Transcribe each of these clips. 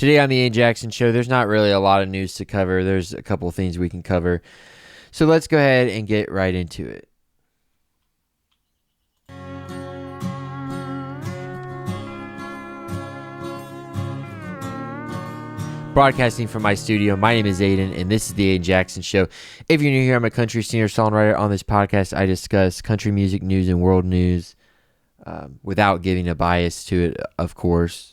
Today on the Ayden Jackson Show, there's not really a lot of news to cover. There's a couple of things we can cover. So let's go ahead and get right into it. Broadcasting from my studio, my name is Ayden, and this is the Ayden Jackson Show. If you're new here, I'm a country singer-songwriter. On this podcast, I discuss country music news and world news without giving a bias to it, of course.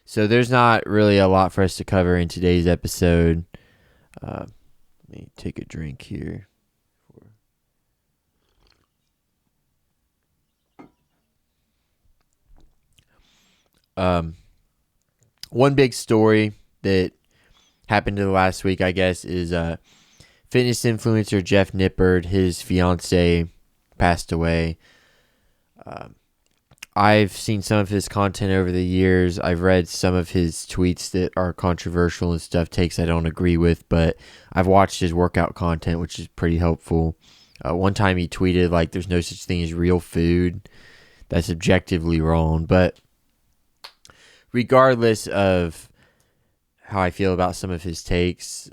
So there's not really a lot for us to cover in today's episode. Let me take a drink here. One big story that happened in the last week, I guess, is fitness influencer Jeff Nippard. His fiance passed away. I've seen some of his content over the years. I've read some of his tweets that are controversial and stuff, takes I don't agree with, but I've watched his workout content, which is pretty helpful. One time he tweeted, like, there's no such thing as real food. That's objectively wrong. But regardless of how I feel about some of his takes,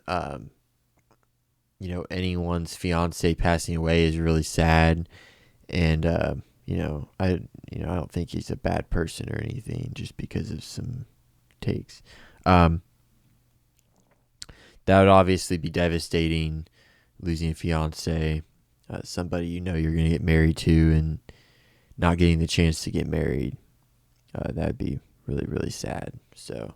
anyone's fiance passing away is really sad. And, I don't think he's a bad person or anything just because of some takes. That would obviously be devastating, losing a fiance, somebody you're going to get married to and not getting the chance to get married. That would be really, really sad. So,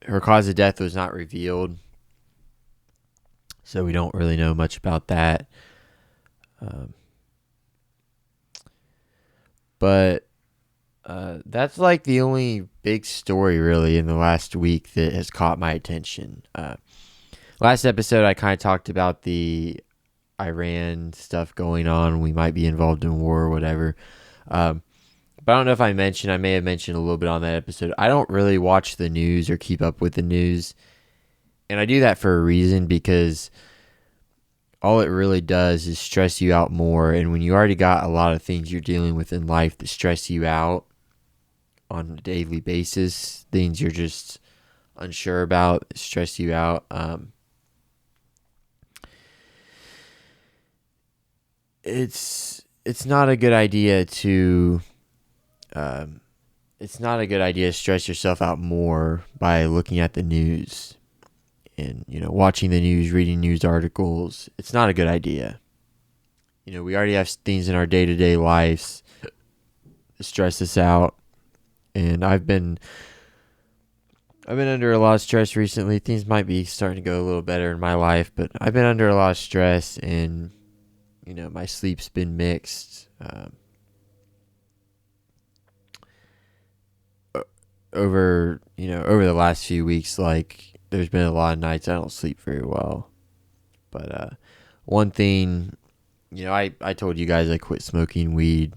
her cause of death was not revealed, so we don't really know much about that. But that's like the only big story really in the last week that has caught my attention. Last episode, I kind of talked about the Iran stuff going on. We might be involved in war or whatever. But I don't know if I may have mentioned a little bit on that episode. I don't really watch the news or keep up with the news. And I do that for a reason, because all it really does is stress you out more. And when you already got a lot of things you're dealing with in life that stress you out on a daily basis, things you're just unsure about, stress you out. It's not a good idea to stress yourself out more by looking at the news and, watching the news, reading news articles. It's not a good idea. We already have things in our day-to-day lives that stress us out. And I've been under a lot of stress recently. Things might be starting to go a little better in my life, but I've been under a lot of stress, and, my sleep's been mixed. Over the last few weeks, like, there's been a lot of nights I don't sleep very well. But one thing, I told you guys I quit smoking weed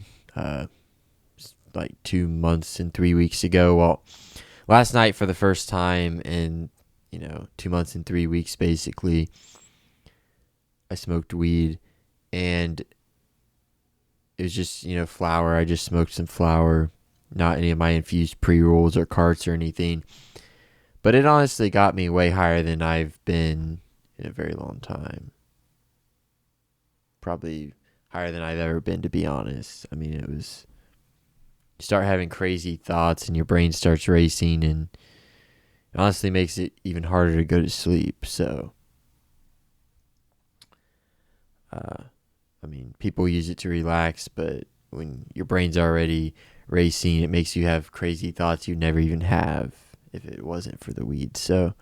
like 2 months and 3 weeks ago. Well, last night for the first time in 2 months and 3 weeks, basically, I smoked weed, and it was just flower. I just smoked some flower, not any of my infused pre-rolls or carts or anything. But it honestly got me way higher than I've been in a very long time. Probably higher than I've ever been, to be honest. I mean, you start having crazy thoughts and your brain starts racing, and it honestly makes it even harder to go to sleep. So, people use it to relax, but when your brain's already racing, it makes you have crazy thoughts you'd never even have if it wasn't for the weed. So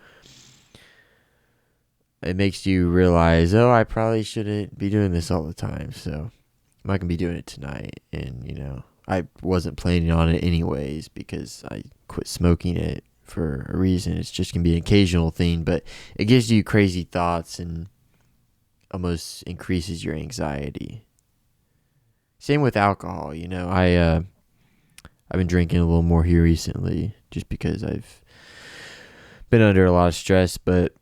it makes you realize, I probably shouldn't be doing this all the time. So I'm not gonna be doing it tonight. And I wasn't planning on it anyways, because I quit smoking it for a reason. It's just gonna be an occasional thing, but it gives you crazy thoughts and almost increases your anxiety. Same with alcohol. I've been drinking a little more here recently, just because I've been under a lot of stress, but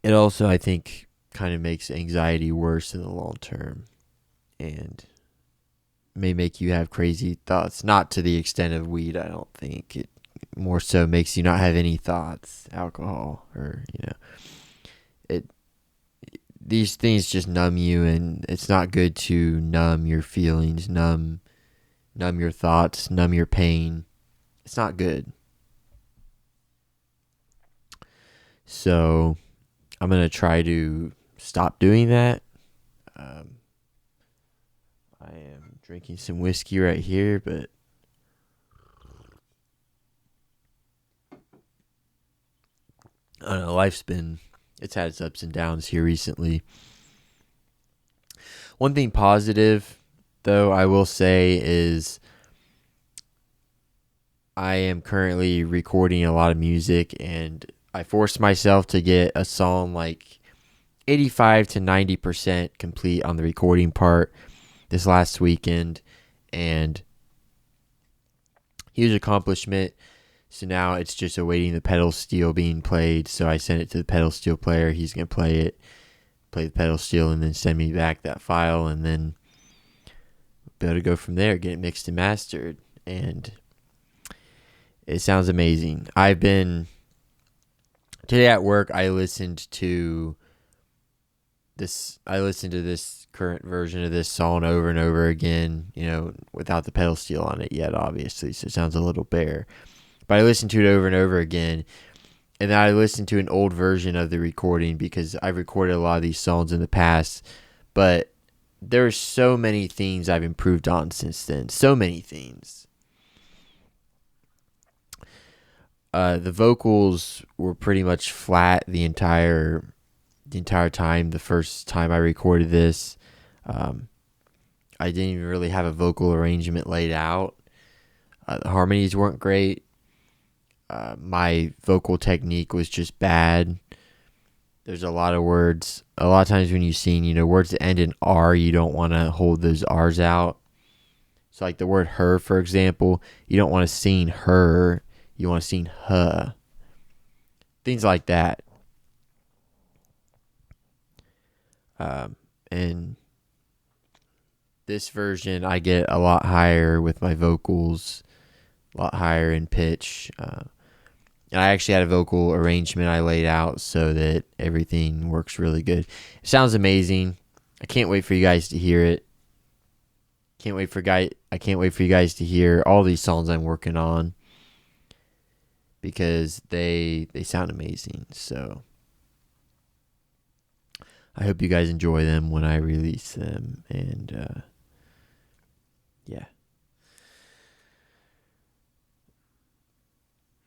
it also, I think, kind of makes anxiety worse in the long term and may make you have crazy thoughts. Not to the extent of weed, I don't think. It more so makes you not have any thoughts. Alcohol, or it these things just numb you, and it's not good to numb your feelings, numb your thoughts, numb your pain. It's not good. So I'm going to try to stop doing that. I am drinking some whiskey right here, but I don't know, it's had its ups and downs here recently. One thing positive, though, I will say is I am currently recording a lot of music, and I forced myself to get a song like 85 to 90% complete on the recording part this last weekend, and huge accomplishment. So now it's just awaiting the pedal steel being played. So I sent it to the pedal steel player. He's going to play the pedal steel, and then send me back that file, and then be able to go from there, get it mixed and mastered. And it sounds amazing. Today at work, I listened to this current version of this song over and over again, without the pedal steel on it yet, obviously. So it sounds a little bare. But I listened to it over and over again. And then I listened to an old version of the recording because I've recorded a lot of these songs in the past. But there are so many things I've improved on since then. So many things. The vocals were pretty much flat the entire time. The first time I recorded this, I didn't even really have a vocal arrangement laid out. The harmonies weren't great. My vocal technique was just bad. There's a lot of words. A lot of times when you sing, words that end in R, you don't want to hold those R's out. So like the word her, for example, you don't want to sing her. You want to sing huh. Things like that. And this version, I get a lot higher with my vocals, a lot higher in pitch. And I actually had a vocal arrangement I laid out so that everything works really good. It sounds amazing. I can't wait for you guys to hear it. I can't wait for you guys to hear all these songs I'm working on, because they sound amazing. So I hope you guys enjoy them when I release them. And yeah.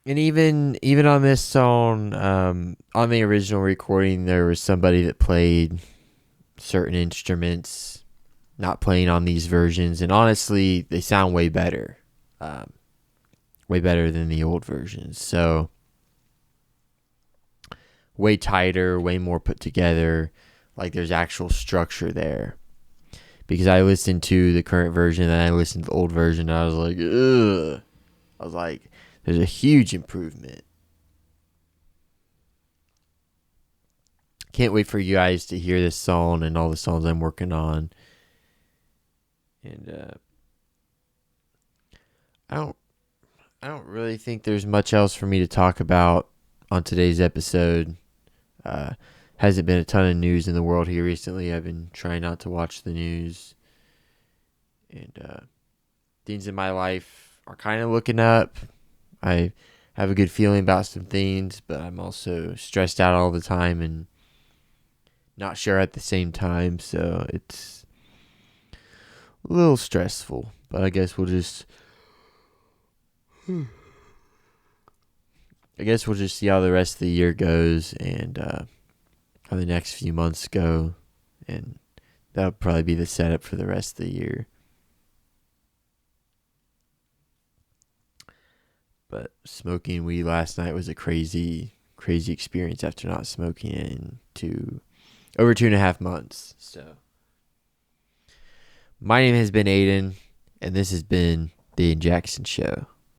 And even on this song, on the original recording, there was somebody that played certain instruments not playing on these versions, and honestly, they sound way better. Way better than the old versions. So way tighter, way more put together. Like there's actual structure there. Because I listened to the current version and I listened to the old version, and I was like, ugh. I was like, there's a huge improvement. Can't wait for you guys to hear this song and all the songs I'm working on. And I don't really think there's much else for me to talk about on today's episode. Hasn't been a ton of news in the world here recently. I've been trying not to watch the news. And things in my life are kind of looking up. I have a good feeling about some things, but I'm also stressed out all the time and not sure at the same time. So it's a little stressful, but I guess we'll just see how the rest of the year goes, and how the next few months go, and that'll probably be the setup for the rest of the year. But smoking weed last night was a crazy experience after not smoking it in over 2.5 months. So my name has been Ayden, and this has been the Jackson Show.